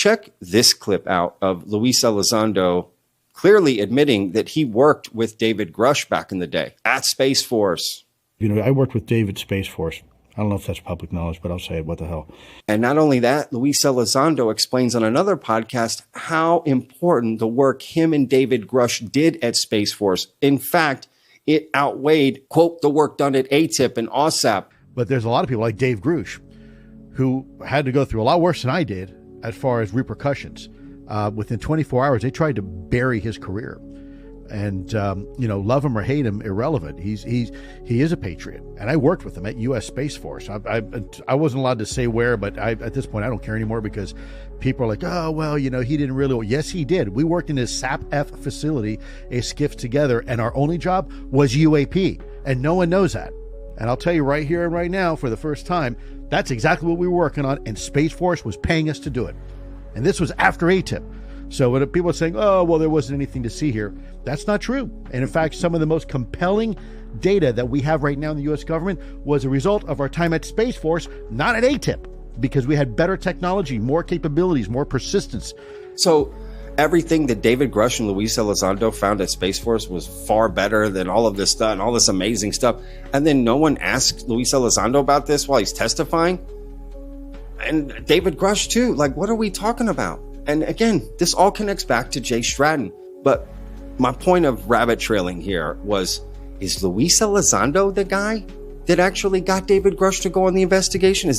check this clip out of Luis Elizondo clearly admitting that he worked with David Grush back in the day at Space Force. I worked with David Space Force. I don't know if that's public knowledge, but I'll say it. What the hell? And not only that, Luis Elizondo explains on another podcast how important the work him and David Grush did at Space Force. In fact, it outweighed, quote, the work done at ATIP and OSAP. But there's a lot of people like Dave Grush who had to go through a lot worse than I did as far as repercussions. Within 24 hours, they tried to bury his career. And, love him or hate him, irrelevant. He is a patriot. And I worked with him at U.S. Space Force. I wasn't allowed to say where, but at this point, I don't care anymore because people are like, oh, well, he didn't really. Yes, he did. We worked in his SAP-F facility, a skiff together, and our only job was UAP. And no one knows that. And I'll tell you right here and right now, for the first time, that's exactly what we were working on, and Space Force was paying us to do it. And this was after ATIP. So when people are saying, oh, well, there wasn't anything to see here, that's not true. And in fact, some of the most compelling data that we have right now in the U.S. government was a result of our time at Space Force, not at ATIP, because we had better technology, more capabilities, more persistence. So everything that David Grush and Luis Elizondo found at Space Force was far better than all of this stuff and all this amazing stuff. And then no one asked Luis Elizondo about this while he's testifying. And David Grush too. Like, what are we talking about? And again, this all connects back to Jay Stratton. But my point of rabbit trailing here was, is Luis Elizondo the guy that actually got David Grush to go on the investigation? Is